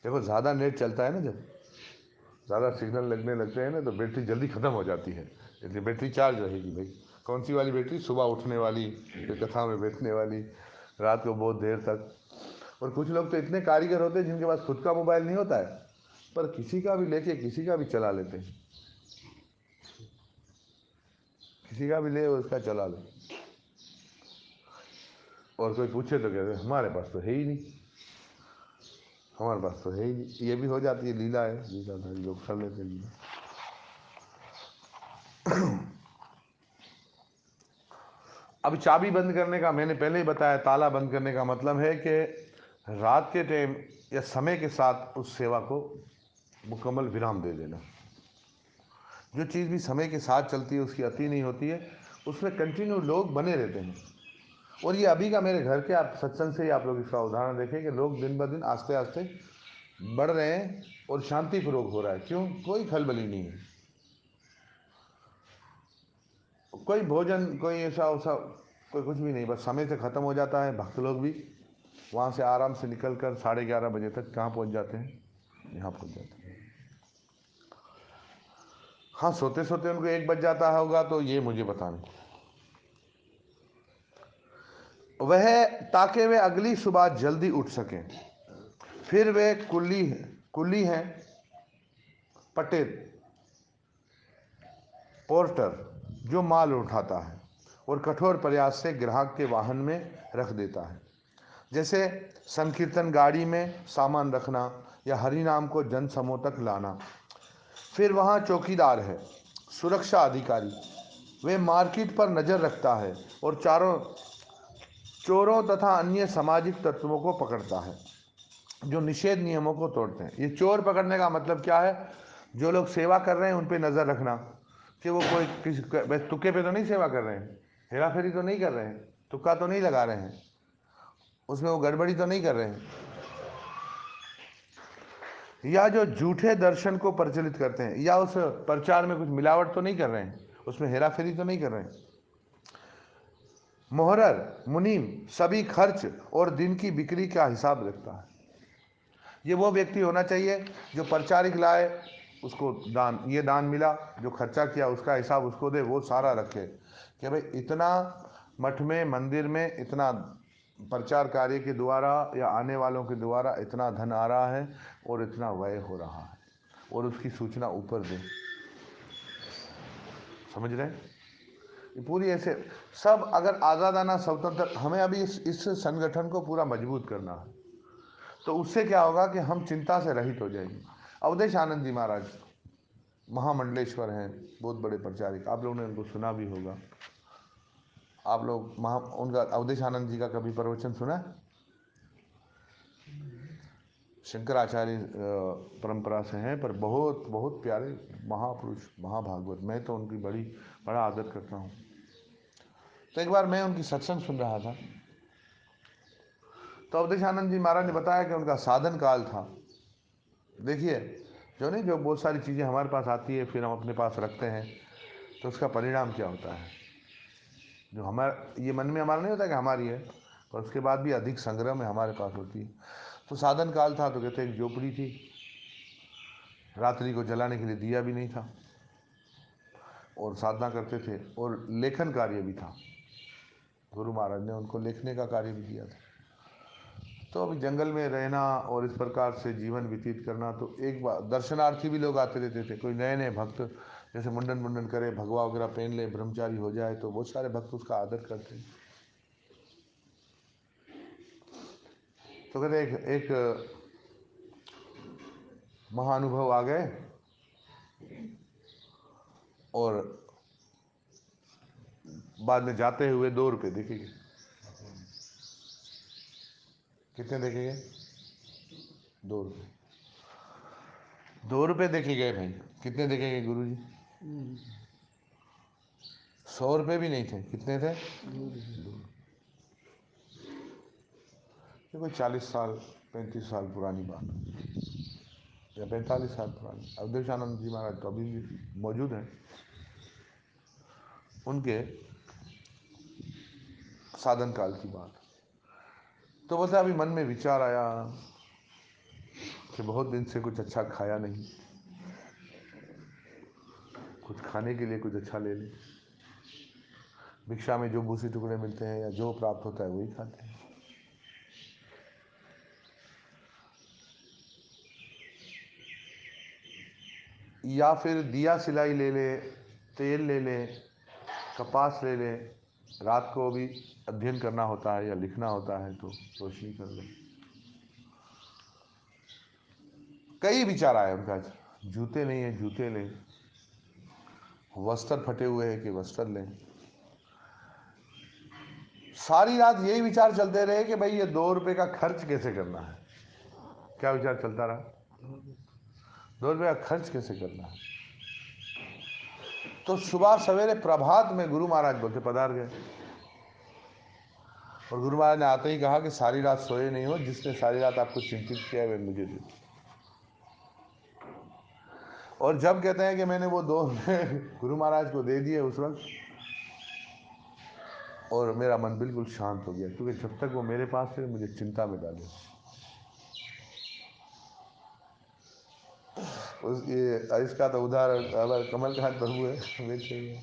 देखो ज़्यादा नेट चलता है ना, जब ज़्यादा सिग्नल लगने लगते हैं ना, तो बैटरी जल्दी ख़त्म हो जाती है, इसलिए बैटरी चार्ज रहेगी भाई। कौन सी वाली बैटरी? सुबह उठने वाली, फिर कथा में बैठने वाली, रात को बहुत देर तक। और कुछ लोग तो इतने कारीगर होते हैं जिनके पास खुद का मोबाइल नहीं होता है, पर किसी का भी लेके किसी का भी चला लेते हैं, किसी का भी ले उसका चला ले। और कोई पूछे तो कहते हैं हमारे पास तो है ही नहीं, हमारे पास तो है ही नहीं। ये भी हो जाती है, लीला है, लीलाधारी लोग कर लेते हैं लीला। अब चाबी बंद करने का मैंने पहले ही बताया, ताला बंद करने का मतलब है कि रात के टाइम या समय के साथ उस सेवा को मुकम्मल विराम दे देना। जो चीज़ भी समय के साथ चलती है उसकी अति नहीं होती है, उसमें कंटिन्यू लोग बने रहते हैं। और ये अभी का मेरे घर के आप सत्संग से ही आप लोग इसका उदाहरण देखें कि लोग दिन ब दिन आस्ते आस्ते बढ़ रहे हैं और शांतिपूर्वक हो रहा है। क्यों? कोई खलबली नहीं है, कोई भोजन, कोई ऐसा वैसा, कोई कुछ भी नहीं, बस समय से ख़त्म हो जाता है। भक्त लोग भी वहाँ से आराम से निकल कर 11:30 बजे तक कहाँ पहुँच जाते हैं? यहाँ पहुँच जाते हैं। हाँ, सोते सोते उनको 1 बज जाता होगा, तो ये मुझे पता नहीं। वह ताकि वे अगली सुबह जल्दी उठ सकें। फिर वे कुली हैं, पटेल, पोर्टर, जो माल उठाता है और कठोर प्रयास से ग्राहक के वाहन में रख देता है, जैसे संकीर्तन गाड़ी में सामान रखना या हरि नाम को जन समूह तक लाना। फिर वहाँ चौकीदार है, सुरक्षा अधिकारी, वे मार्केट पर नज़र रखता है और चारों चोरों तथा अन्य सामाजिक तत्वों को पकड़ता है जो निषेध नियमों को तोड़ते हैं। ये चोर पकड़ने का मतलब क्या है? जो लोग सेवा कर रहे हैं उन पे नज़र रखना कि वो कोई किसी तुक्के पे तो नहीं सेवा कर रहे हैं, हेरा फेरी तो नहीं कर रहे हैं, तुक्का तो नहीं लगा रहे हैं, उसमें वो गड़बड़ी तो नहीं कर रहे हैं, या जो झूठे दर्शन को प्रचलित करते हैं या उस प्रचार में कुछ मिलावट तो नहीं कर रहे हैं, उसमें हेरा फेरी तो नहीं कर रहे हैं। मोहरर, मुनीम सभी खर्च और दिन की बिक्री का हिसाब रखता है। ये वो व्यक्ति होना चाहिए जो प्रचारिक लाए, उसको दान, ये दान मिला, जो खर्चा किया उसका हिसाब उसको दे, वो सारा रखे कि भाई इतना मठ में, मंदिर में इतना प्रचार कार्य के द्वारा या आने वालों के द्वारा इतना धन आ रहा है और इतना व्यय हो रहा है, और उसकी सूचना ऊपर दे। समझ रहे हैं? ये पूरी ऐसे सब अगर आज़ादाना स्वतंत्र, हमें अभी इस संगठन को पूरा मजबूत करना है, तो उससे क्या होगा कि हम चिंता से रहित हो जाएंगे। अवधेश आनंद जी महाराज महामंडलेश्वर हैं, बहुत बड़े प्रचारक, आप लोगों ने उनको सुना भी होगा। आप लोग उनका अवधेशानंद जी का कभी प्रवचन सुना है? शंकराचार्य परंपरा से हैं, पर बहुत बहुत प्यारे महापुरुष, महाभागवत। मैं तो उनकी बड़ा आदर करता हूँ। तो एक बार मैं उनकी सत्संग सुन रहा था, तो अवधेशानंद जी महाराज ने बताया कि उनका साधन काल था। देखिए, जो बहुत सारी चीज़ें हमारे पास आती है, फिर हम अपने पास रखते हैं, तो उसका परिणाम क्या होता है? जो हमारा ये मन में हमारा नहीं होता कि हमारी है, पर उसके बाद भी अधिक संग्रह में हमारे पास होती है। तो साधन काल था, तो कहते एक झोपड़ी थी, रात्रि को जलाने के लिए दिया भी नहीं था, और साधना करते थे, और लेखन कार्य भी था। गुरु महाराज ने उनको लिखने का कार्य भी दिया था। तो अभी जंगल में रहना और इस प्रकार से जीवन व्यतीत करना, तो एक बार दर्शनार्थी भी लोग आते रहते थे। कोई नए नए भक्त जैसे मुंडन करे, भगवा वगैरह पहन ले, ब्रह्मचारी हो जाए, तो बहुत सारे भक्त उसका आदर करते हैं। तो कहते एक महाअनुभव आ गए, और बाद में जाते हुए 2 रुपये देखेंगे। कितने देखेंगे? 2 रुपये। 2 रुपये देखे गए भाई। कितने देखेंगे गुरु जी? 100 रुपये भी नहीं थे। कितने थे? 2। ये कोई 40 साल 35 साल पुरानी बात या 45 साल पुरानी। अवधेशानंद जी महाराज तो अभी भी मौजूद हैं। उनके साधन काल की बात। तो बोलते अभी मन में विचार आया कि बहुत दिन से कुछ अच्छा खाया नहीं, कुछ खाने के लिए कुछ अच्छा ले ले। भिक्षा में जो भूसे टुकड़े मिलते हैं या जो प्राप्त होता है वही खाते हैं। या फिर दिया सिलाई ले ले, तेल ले ले, कपास ले ले, रात को भी अध्ययन करना होता है या लिखना होता है तो रोशनी कर ले। कई विचार आए उनका। जूते नहीं है, जूते लें, वस्त्र फटे हुए हैं कि वस्त्र लें। सारी रात यही विचार चलते रहे कि भाई ये 2 रुपये का खर्च कैसे करना है। क्या विचार चलता रहा? 2 रुपये का खर्च कैसे करना है। तो सुबह सवेरे प्रभात में गुरु महाराज बोलते पधार गए, और गुरु महाराज ने आते ही कहा कि सारी रात सोए नहीं हो, जिसने सारी रात आपको चिंतित किया है वह मुझे दे। और जब कहते हैं कि मैंने वो 2 गुरु महाराज को दे दिए उस वक्त, और मेरा मन बिल्कुल शांत हो गया, क्योंकि जब तक वो मेरे पास थे मुझे चिंता में डाले। इसका तो उदाहरण हमारे कमलकांत प्रभु है, बैठे हुए।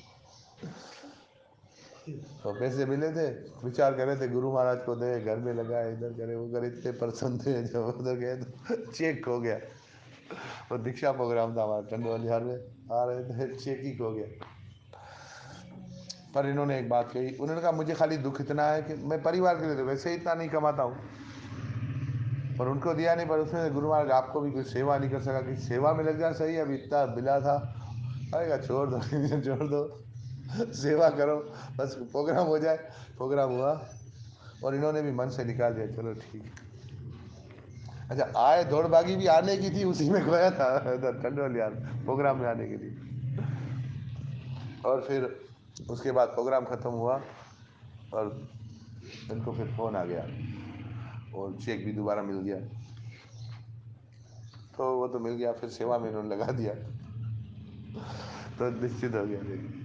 तो पैसे मिले थे, विचार कर रहे थे गुरु महाराज को दे, घर में लगाए, इधर करे वो करे, इतने प्रसन्न थे। जब उधर गए तो चेक खो गया। वो दीक्षा प्रोग्राम था हमारा टंडवालिहार में, आ रहे थे, चेक ही खो गया। पर इन्होंने एक बात कही, उन्होंने कहा मुझे खाली दुख इतना है कि मैं परिवार के लिए तो वैसे ही इतना नहीं कमाता हूँ, पर उनको दिया नहीं। पर उसमें गुरु महाराज आपको भी कोई सेवा नहीं कर सका कि सेवा में लग जा। सही, अभी इतना मिला था। अरे छोड़ दो छोड़ दो, सेवा करो, बस प्रोग्राम हो जाए। प्रोग्राम हुआ, और इन्होंने भी मन से निकाल दिया, चलो ठीक है। अच्छा, आए दौड़बागी भी आने की थी, उसी में खोया था टंडवालियार प्रोग्राम में आने के लिए। और फिर उसके बाद प्रोग्राम खत्म हुआ, और इनको फिर फोन आ गया, और चेक भी दोबारा मिल गया। तो वो तो मिल गया, फिर सेवा में इन्होंने लगा दिया, तो निश्चित हो गया। देखिए,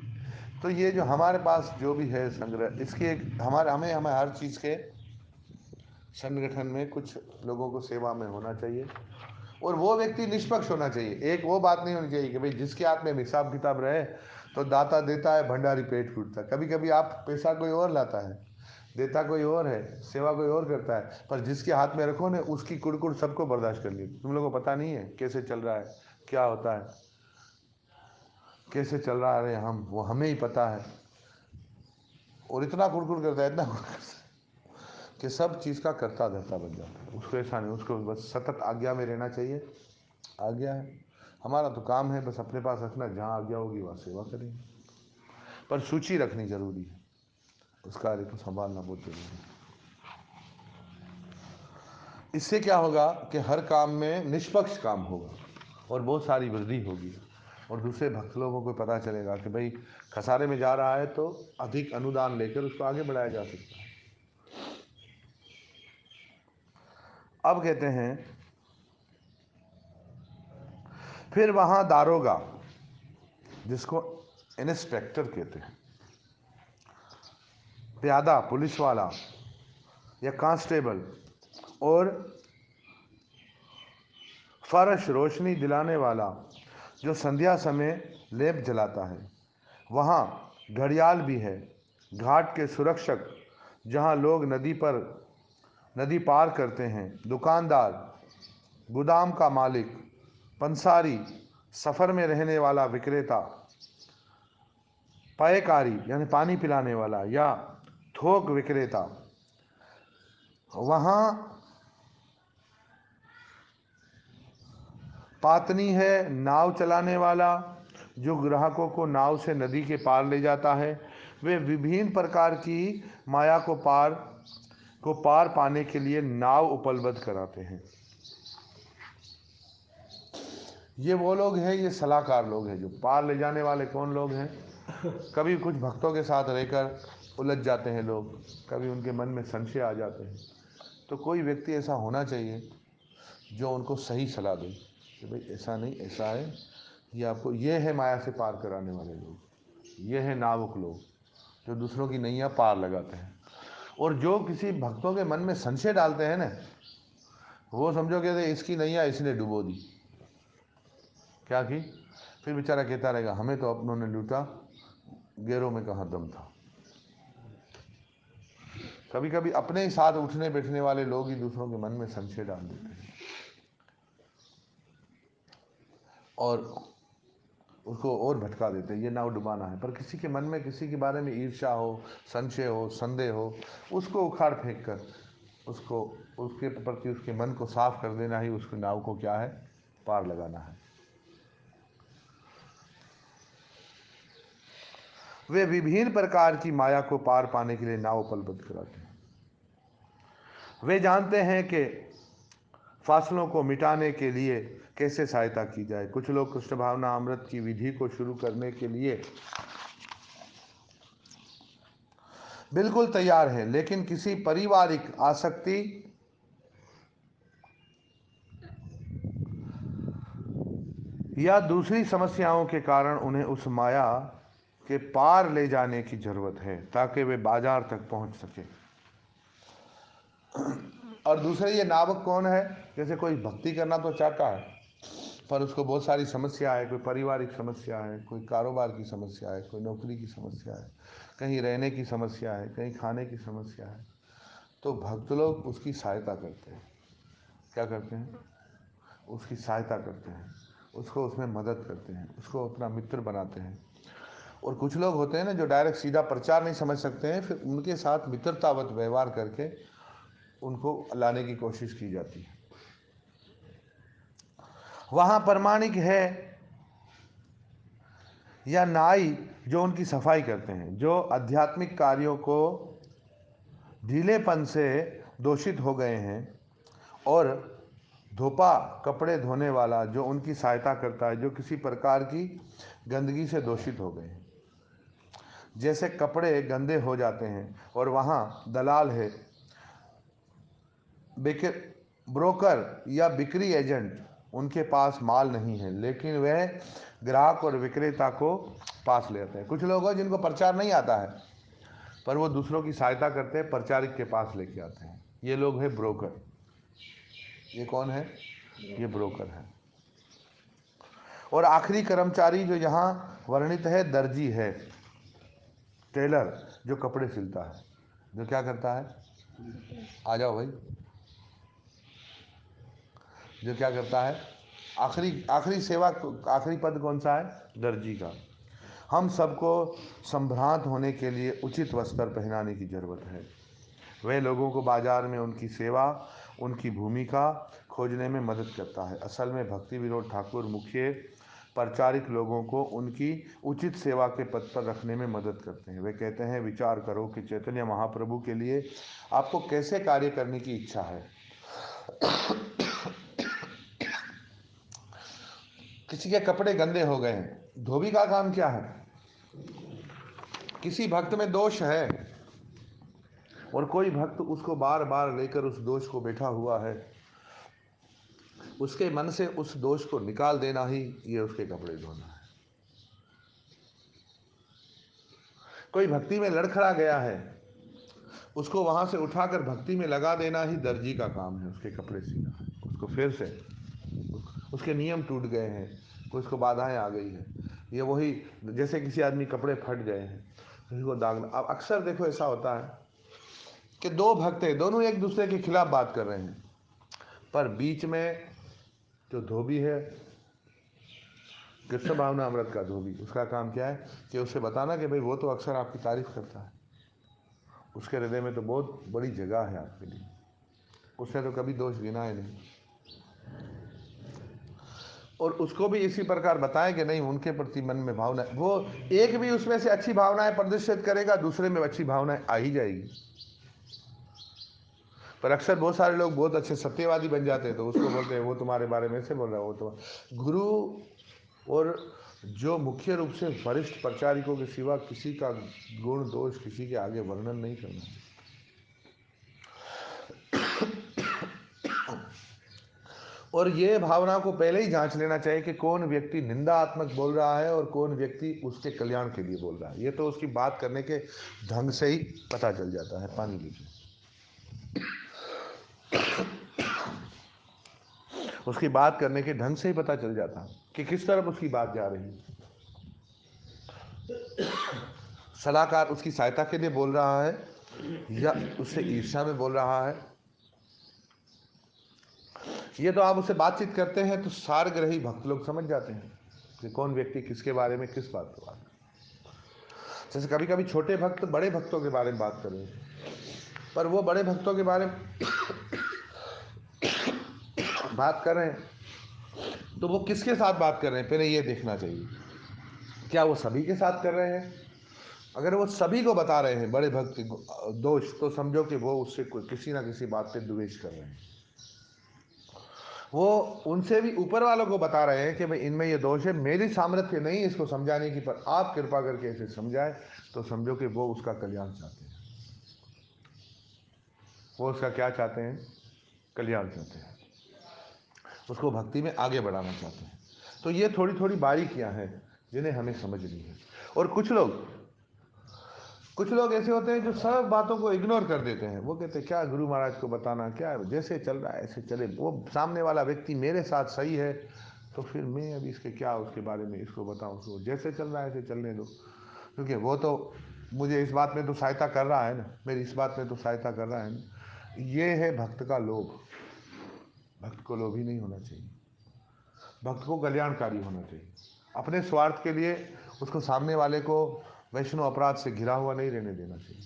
तो ये जो हमारे पास जो भी है संग्रह, इसकी एक हमें हर चीज़ के संगठन में कुछ लोगों को सेवा में होना चाहिए, और वो व्यक्ति निष्पक्ष होना चाहिए। एक वो बात नहीं होनी चाहिए कि भाई जिसके हाथ में हिसाब किताब रहे तो दाता देता है, भंडारी पेट फूटता है। कभी कभी आप पैसा कोई और लाता है, देता कोई और है, सेवा कोई और करता है, पर जिसके हाथ में रखो ना, उसकी कुड़कुड़ सबको बर्दाश्त कर ली। तुम लोगों को पता नहीं है कैसे चल रहा है, क्या होता है, कैसे चल रहा है, हम वो हमें ही पता है। और इतना कुड़कुड़ करता है, इतना कुड़कुड़ करता है कि सब चीज़ का कर्ता धर्ता बन जाता है। उसको ऐसा नहीं, उसको बस सतत आज्ञा में रहना चाहिए। आज्ञा है, हमारा तो काम है बस अपने पास रखना, जहाँ आज्ञा होगी वहाँ सेवा करेंगे, पर सूची रखनी जरूरी है, उस कार्य को संभालना बहुत जरूरी है। इससे क्या होगा कि हर काम में निष्पक्ष काम होगा और बहुत सारी वृद्धि होगी, और दूसरे भक्त लोगों को पता चलेगा कि भाई खसारे में जा रहा है तो अधिक अनुदान लेकर उसको आगे बढ़ाया जा सकता है। अब कहते हैं फिर वहां दारोगा, जिसको इंस्पेक्टर कहते हैं, प्यादा पुलिस वाला या कांस्टेबल और फर्श रोशनी दिलाने वाला जो संध्या समय लेप जलाता है, वहाँ घड़ियाल भी है, घाट के सुरक्षक जहाँ लोग नदी पार करते हैं, दुकानदार, गोदाम का मालिक, पंसारी, सफ़र में रहने वाला विक्रेता, पायकारी यानी पानी पिलाने वाला या थोक विक्रेता, वहाँ पातनी है, नाव चलाने वाला जो ग्राहकों को नाव से नदी के पार ले जाता है। वे विभिन्न प्रकार की माया को पार पाने के लिए नाव उपलब्ध कराते हैं। ये वो लोग हैं, ये सलाहकार लोग हैं। जो पार ले जाने वाले कौन लोग हैं? कभी कुछ भक्तों के साथ रहकर उलझ जाते हैं लोग, कभी उनके मन में संशय आ जाते हैं, तो कोई व्यक्ति ऐसा होना चाहिए जो उनको सही सलाह दे कि भाई ऐसा नहीं, ऐसा है, ये आपको, ये है माया से पार कराने वाले लोग, ये है नावक लोग जो दूसरों की नैया पार लगाते हैं। और जो किसी भक्तों के मन में संशय डालते हैं ना, वो समझो कि इसकी नैया इसने डुबो दी, क्या की, फिर बेचारा कहता रहेगा हमें तो अपनों ने लूटा, गैरों में कहाँ दम था। कभी कभी अपने ही साथ उठने बैठने वाले लोग ही दूसरों के मन में संशय डाल देते हैं और उसको और भटका देते हैं, ये नाव डुबाना है। पर किसी के मन में किसी के बारे में ईर्ष्या हो, संशय हो, संदेह हो, उसको उखाड़ फेंक कर उसको उसके प्रति उसके मन को साफ कर देना ही उसकी नाव को क्या है, पार लगाना है। वे विभिन्न प्रकार की माया को पार पाने के लिए नाव उपलब्ध कराते हैं। वे जानते हैं कि फासलों को मिटाने के लिए कैसे सहायता की जाए। कुछ लोग कृष्ण भावना अमृत की विधि को शुरू करने के लिए बिल्कुल तैयार हैं, लेकिन किसी पारिवारिक आसक्ति या दूसरी समस्याओं के कारण उन्हें उस माया के पार ले जाने की जरूरत है ताकि वे बाजार तक पहुंच सके। और दूसरे ये नावक कौन है? जैसे कोई भक्ति करना तो चाहता है पर उसको बहुत सारी समस्या है, कोई पारिवारिक समस्या है, कोई कारोबार की समस्या है, कोई नौकरी की समस्या है, कहीं रहने की समस्या है, कहीं खाने की समस्या है, तो भक्त लोग उसकी सहायता करते हैं। क्या करते हैं? उसकी सहायता करते हैं, उसको उसमें मदद करते हैं, उसको अपना मित्र बनाते हैं। और कुछ लोग होते हैं ना जो डायरेक्ट सीधा प्रचार नहीं समझ सकते हैं, फिर उनके साथ मित्रतावत व्यवहार करके उनको लाने की कोशिश की जाती है। वहाँ प्रामाणिक है या नाई जो उनकी सफाई करते हैं, जो आध्यात्मिक कार्यों को ढीलेपन से दोषित हो गए हैं, और धोपा कपड़े धोने वाला जो उनकी सहायता करता है, जो किसी प्रकार की गंदगी से दोषित हो गए हैं। जैसे कपड़े गंदे हो जाते हैं और वहाँ दलाल है, ब्रोकर या बिक्री एजेंट, उनके पास माल नहीं है लेकिन वह ग्राहक और विक्रेता को पास ले आते हैं। कुछ लोग हैं जिनको प्रचार नहीं आता है पर वो दूसरों की सहायता करते हैं, प्रचारक के पास लेके आते हैं। ये लोग हैं ब्रोकर। ये कौन है? ये ब्रोकर है। और आखिरी कर्मचारी जो यहाँ वर्णित है, दर्जी है, टेलर, जो कपड़े सिलता है, जो क्या करता है, आ जाओ भाई, जो क्या करता है, आखिरी सेवा, आखिरी पद कौन सा है? दर्जी का। हम सबको संभ्रांत होने के लिए उचित वस्त्र पहनाने की जरूरत है। वह लोगों को बाजार में उनकी सेवा, उनकी भूमिका खोजने में मदद करता है। असल में भक्ति विनोद ठाकुर मुख्य परिचारिक लोगों को उनकी उचित सेवा के पद पर रखने में मदद करते हैं। वे कहते हैं, विचार करो कि चैतन्य महाप्रभु के लिए आपको कैसे कार्य करने की इच्छा है। किसी के कपड़े गंदे हो गए हैं, धोबी का काम क्या है? किसी भक्त में दोष है और कोई भक्त उसको बार बार लेकर उस दोष को बैठा हुआ है, उसके मन से उस दोष को निकाल देना ही ये उसके कपड़े धोना है। कोई भक्ति में लड़खड़ा गया है, उसको वहां से उठाकर भक्ति में लगा देना ही दर्जी का काम है, उसके कपड़े सीना है। उसको फिर से उसके नियम टूट गए हैं, कोई उसको बाधाएं आ गई है। ये वही जैसे किसी आदमी कपड़े फट गए हैं, किसी को दागना। अब अक्सर देखो ऐसा होता है कि दो भक्त हैं, दोनों एक दूसरे के खिलाफ बात कर रहे हैं, पर बीच में जो धोबी है, कृष्ण भावना अमृत का धोबी, उसका काम क्या है कि उसे बताना कि भाई वो तो अक्सर आपकी तारीफ करता है, उसके हृदय में तो बहुत बड़ी जगह है आपके लिए, उसने तो कभी दोष गिना है नहीं। और उसको भी इसी प्रकार बताएं कि नहीं, उनके प्रति मन में भावना, वो एक भी उसमें से अच्छी भावनाएं प्रदर्शित करेगा, दूसरे में अच्छी भावनाएं आ ही जाएगी। पर अक्सर बहुत सारे लोग बहुत अच्छे सत्यवादी बन जाते हैं, तो उसको बोलते हैं वो तुम्हारे बारे में से बोल रहा है, वो तो गुरु और जो मुख्य रूप से वरिष्ठ प्रचारिकों के सिवा किसी का गुण दोष किसी के आगे वर्णन नहीं करना है। और ये भावना को पहले ही जांच लेना चाहिए कि कौन व्यक्ति निंदात्मक बोल रहा है और कौन व्यक्ति उसके कल्याण के लिए बोल रहा है। ये तो उसकी बात करने के ढंग से ही पता चल जाता है। पानी लीजिए। उसकी बात करने के ढंग से ही पता चल जाता है कि किस तरफ उसकी बात जा रही है। सलाहकार उसकी सहायता के लिए बोल रहा है या उससे ईर्ष्या में बोल रहा है। ये तो आप उससे बातचीत करते हैं तो सारग्रही भक्त लोग समझ जाते हैं कि कौन व्यक्ति किसके बारे में किस बात पर बात कर। जैसे कभी कभी छोटे भक्त बड़े भक्तों के बारे में बात कर रहे हैं, पर वो बड़े भक्तों के बारे में बात कर रहे हैं तो वो किसके साथ बात कर रहे हैं, पहले ये देखना चाहिए। क्या वो सभी के साथ कर रहे हैं? अगर वो सभी को बता रहे हैं बड़े भक्त के दोष, तो समझो कि वो उससे किसी ना किसी बात पे द्वेष कर रहे हैं। वो उनसे भी ऊपर वालों को बता रहे हैं कि भाई इनमें ये दोष है, मेरी सामर्थ्य नहीं इसको समझाने की, पर आप कृपा करके इसे समझाए, तो समझो कि वो उसका कल्याण चाहते हैं। वो उसका क्या चाहते हैं? कल्याण चाहते हैं, उसको भक्ति में आगे बढ़ाना चाहते हैं। तो ये थोड़ी थोड़ी बारीकियां हैं जिन्हें हमें समझनी है। और कुछ लोग ऐसे होते हैं जो सब बातों को इग्नोर कर देते हैं। वो कहते हैं क्या गुरु महाराज को बताना, क्या जैसे चल रहा है ऐसे चले, वो सामने वाला व्यक्ति मेरे साथ सही है तो फिर मैं अभी इसके क्या उसके बारे में इसको बताऊं, उसको जैसे चल रहा है ऐसे चलने दो, क्योंकि वो तो मुझे इस बात में तो सहायता कर रहा है ना, मेरी इस बात में तो सहायता कर रहा है ना। ये है भक्त का लोभ। भक्त को लोभी नहीं होना चाहिए, भक्त को कल्याणकारी होना चाहिए। अपने स्वार्थ के लिए उसको सामने वाले को वैष्णव अपराध से घिरा हुआ नहीं रहने देना चाहिए।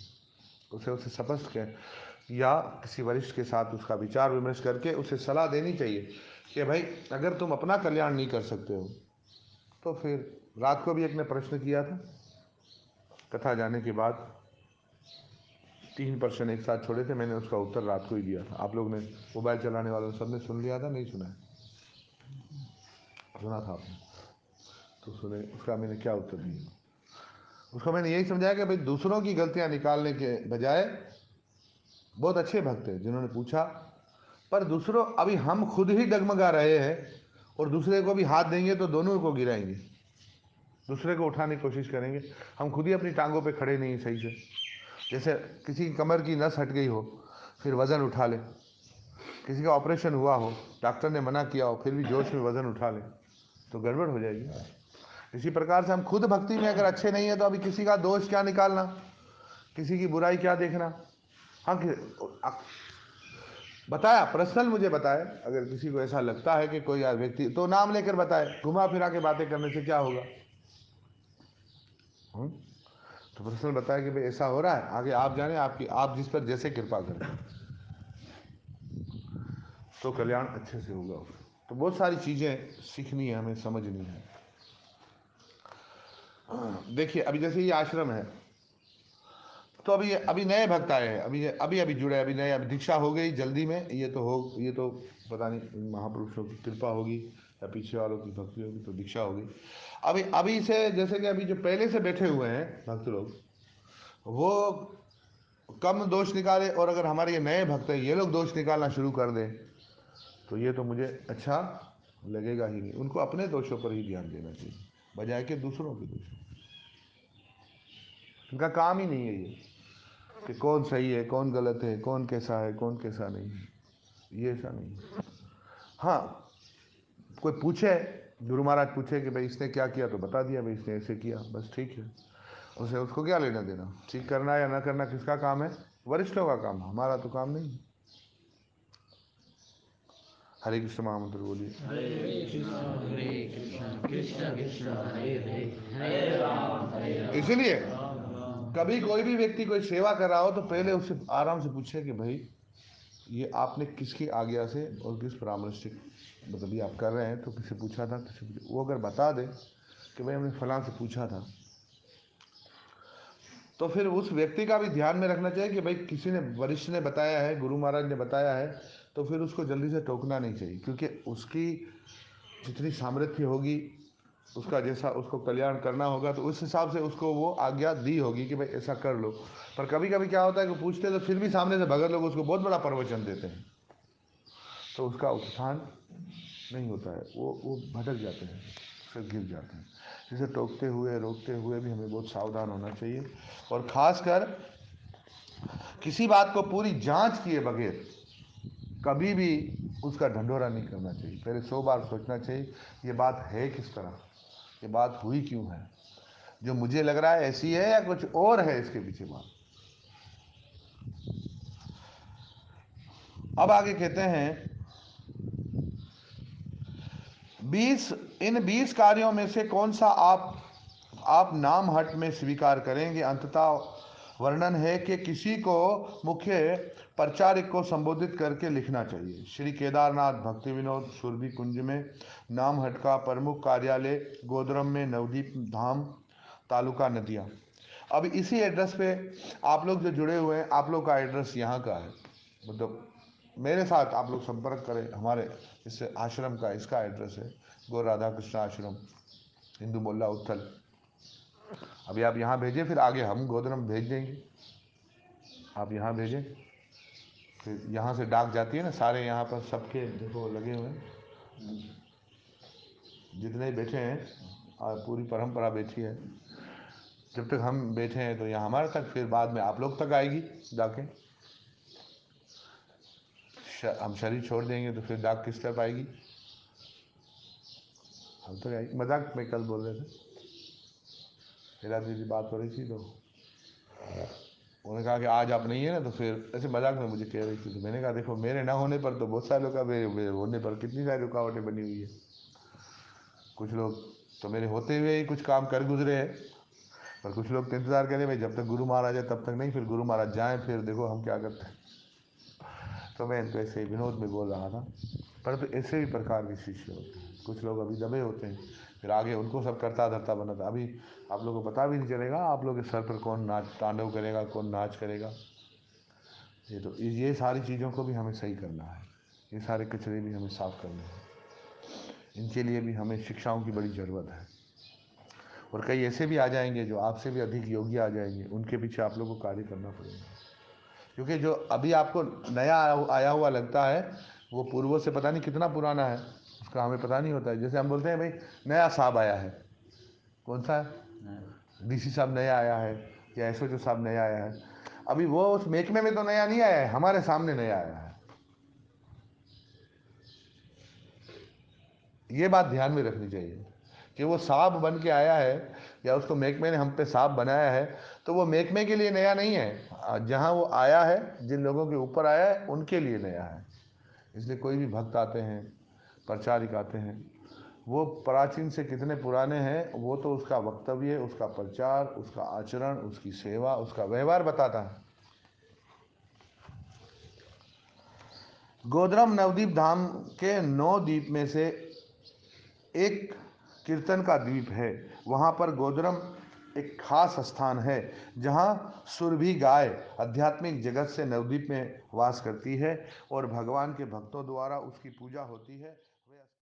उसे स्पष्ट कह या किसी वरिष्ठ के साथ उसका विचार विमर्श करके उसे सलाह देनी चाहिए कि भाई अगर तुम अपना कल्याण नहीं कर सकते हो तो फिर, रात को भी एक ने प्रश्न किया था, कथा जाने के बाद 3 प्रश्न एक साथ छोड़े थे, मैंने उसका उत्तर रात को ही दिया था। आप लोग ने, मोबाइल चलाने वालों ने सबने सुन लिया था, नहीं सुना है? सुना था आपने? तो सुने उसका मैंने क्या उत्तर दिया। उसको मैंने यही समझाया कि भाई दूसरों की गलतियां निकालने के बजाय, बहुत अच्छे भक्त हैं जिन्होंने पूछा, पर दूसरों, अभी हम खुद ही डगमगा रहे हैं और दूसरे को भी हाथ देंगे तो दोनों को गिराएंगे, दूसरे को उठाने की कोशिश करेंगे, हम खुद ही अपनी टांगों पे खड़े नहीं सही से। जैसे किसी की कमर की नस हट गई हो फिर वज़न उठा ले, किसी का ऑपरेशन हुआ हो, डॉक्टर ने मना किया हो, फिर भी जोश में वज़न उठा ले, तो गड़बड़ हो जाएगी। इसी प्रकार से हम खुद भक्ति में अगर अच्छे नहीं है तो अभी किसी का दोष क्या निकालना, किसी की बुराई क्या देखना। हाँ, बताया, पर्सनल मुझे बताए, अगर किसी को ऐसा लगता है कि कोई व्यक्ति, तो नाम लेकर बताए, घुमा फिरा के बातें करने से क्या होगा। तो पर्सनल बताया कि भाई ऐसा हो रहा है, आगे आप जाने, आपकी आप जिस पर जैसे कृपा करें तो कल्याण अच्छे से होगा। तो बहुत सारी चीज़ें सीखनी है, हमें समझनी है। देखिए अभी जैसे ये आश्रम है, तो अभी अभी नए भक्त आए हैं, अभी अभी अभी जुड़े, अभी नए, अभी दीक्षा हो गई जल्दी में, ये तो पता नहीं महापुरुषों की कृपा होगी या पीछे वालों की भक्ति होगी तो दीक्षा होगी। अभी अभी से जैसे कि अभी जो पहले से बैठे हुए हैं भक्त लोग, वो कम दोष निकाले, और अगर हमारे ये नए भक्त हैं ये लोग दोष निकालना शुरू कर दें, तो ये तो मुझे अच्छा लगेगा ही नहीं। उनको अपने दोषों पर ही ध्यान देना चाहिए बजाय के दूसरों के दोषों। इनका काम ही नहीं है ये कि कौन सही है कौन गलत है, कौन कैसा है कौन कैसा नहीं है, ये ऐसा नहीं है। हाँ, कोई पूछे, गुरु महाराज पूछे कि भाई इसने क्या किया, तो बता दिया भाई इसने ऐसे किया, बस ठीक है। उसे उसको क्या लेना देना, ठीक करना या ना करना किसका काम है, वरिष्ठों का काम, हमारा तो काम नहीं है। हरे कृष्ण महामंत्र बोलिए।
हरे कृष्ण कृष्ण कृष्ण हरे हरे हरे राम
इसलिए
राम।
कभी कोई भी व्यक्ति कोई सेवा कर रहा हो तो पहले उससे आराम से पूछे कि भाई ये आपने किसकी आज्ञा से और किस परामर्श से, मतलब ये आप कर रहे हैं तो किसी पूछा था, वो अगर बता दे कि भाई हमने फलां से पूछा था, तो फिर उस व्यक्ति का भी ध्यान में रखना चाहिए कि भाई किसी ने, वरिष्ठ ने बताया है, गुरु महाराज ने बताया है, तो फिर उसको जल्दी से टोकना नहीं चाहिए, क्योंकि उसकी जितनी सामर्थ्य होगी, उसका जैसा उसको कल्याण करना होगा, तो उस हिसाब से उसको वो आज्ञा दी होगी कि भाई ऐसा कर लो। पर कभी कभी क्या होता है कि पूछते तो फिर भी सामने से भगत लोग उसको बहुत बड़ा प्रवचन देते हैं, तो उसका उत्थान नहीं होता है, वो भटक जाते हैं, फिर गिर जाते हैं। इसे टोकते हुए रोकते हुए भी हमें बहुत सावधान होना चाहिए, और ख़ासकर किसी बात को पूरी जांच किए बगैर कभी भी उसका ढंढोरा नहीं करना चाहिए। पहले 100 बार सोचना चाहिए ये बात है किस तरह, ये बात हुई क्यों है, जो मुझे लग रहा है ऐसी है या कुछ और है इसके पीछे बात। अब आगे कहते हैं 20 इन 20 कार्यों में से कौन सा आप नाम हट में स्वीकार करेंगे। अंततः वर्णन है कि किसी को मुख्य प्रचारक को संबोधित करके लिखना चाहिए। श्री केदारनाथ भक्ति विनोद सुरभि कुंज में नामहट का प्रमुख कार्यालय गोदरम में नवदीप धाम तालुका नदिया। अब इसी एड्रेस पे आप लोग जो जुड़े हुए हैं, आप लोग का एड्रेस यहाँ का है, मतलब मेरे साथ आप लोग संपर्क करें, हमारे इस आश्रम का इसका एड्रेस है गौ राधा कृष्ण आश्रम, हिंदू मोहल्ला उत्थल। अभी आप यहाँ भेजें, फिर आगे हम गोदरम भेज देंगे, आप यहाँ भेजें, फिर यहाँ से डाक जाती है ना, सारे यहाँ पर सबके देखो लगे हुए हैं, जितने बैठे हैं और पूरी परंपरा बैठी है। जब तक हम बैठे हैं तो यहाँ हमारे तक, फिर बाद में आप लोग तक आएगी डाकें। हम शरीर छोड़ देंगे तो फिर डाक किस तरफ आएगी, हम तो आएगी। मजाक में कल बोल रहे थे, मेरा दीदी बात हो रही थी, तो उन्होंने कहा कि आज आप नहीं है ना, तो फिर ऐसे मजाक में मुझे कह रही थी, तो मैंने कहा देखो मेरे ना होने पर तो बहुत सारे लोग का, मेरे होने पर कितनी सारी रुकावटें बनी हुई है। कुछ लोग तो मेरे होते हुए ही कुछ काम कर गुजरे हैं, पर कुछ लोग तो इंतजार करें भाई जब तक गुरु महाराज है तब तक नहीं, फिर गुरु महाराज जाएं फिर देखो हम क्या करते हैं। तो मैं इनको ऐसे ही विनोद में बोल रहा था, परंतु ऐसे भी प्रकार के शिष्य होते हैं, कुछ लोग अभी दबे होते हैं, फिर आगे उनको सब करता धरता बनाता। अभी आप लोगों को पता भी नहीं चलेगा आप लोग के सर पर कौन नाच तांडव करेगा, कौन नाच करेगा। ये सारी चीज़ों को भी हमें सही करना है, ये सारे कचरे भी हमें साफ करने हैं, इनके लिए भी हमें शिक्षाओं की बड़ी ज़रूरत है। और कई ऐसे भी आ जाएंगे जो आपसे भी अधिक योग्य आ जाएंगे, उनके पीछे आप लोगों को कार्य करना पड़ेगा, क्योंकि जो अभी आपको नया आया हुआ लगता है वो पूर्वों से पता नहीं कितना पुराना है, उसका हमें पता नहीं होता है। जैसे हम बोलते हैं भाई नया साहब आया है, कौन सा है, डीसी साहब नया आया है या एसओ साहब नया आया है, अभी वो उस महकमे में तो नया नहीं आया है, हमारे सामने नया आया है। ये बात ध्यान में रखनी चाहिए कि वो साहब बन के आया है या उसको महकमे ने हम पे साहब बनाया है, तो वो महकमे के लिए नया नहीं है, जहाँ वो आया है, जिन लोगों के ऊपर आया है उनके लिए नया है। इसलिए कोई भी भक्त आते हैं, प्रचारिक आते हैं, वो प्राचीन से कितने पुराने हैं वो तो उसका वक्तव्य, उसका प्रचार, उसका आचरण, उसकी सेवा, उसका व्यवहार बताता है। गोदरम नवदीप धाम के 9 द्वीप में से एक कीर्तन का द्वीप है। वहाँ पर गोदरम एक खास स्थान है जहाँ सुरभि गाय आध्यात्मिक जगत से नवद्वीप में वास करती है और भगवान के भक्तों द्वारा उसकी पूजा होती है।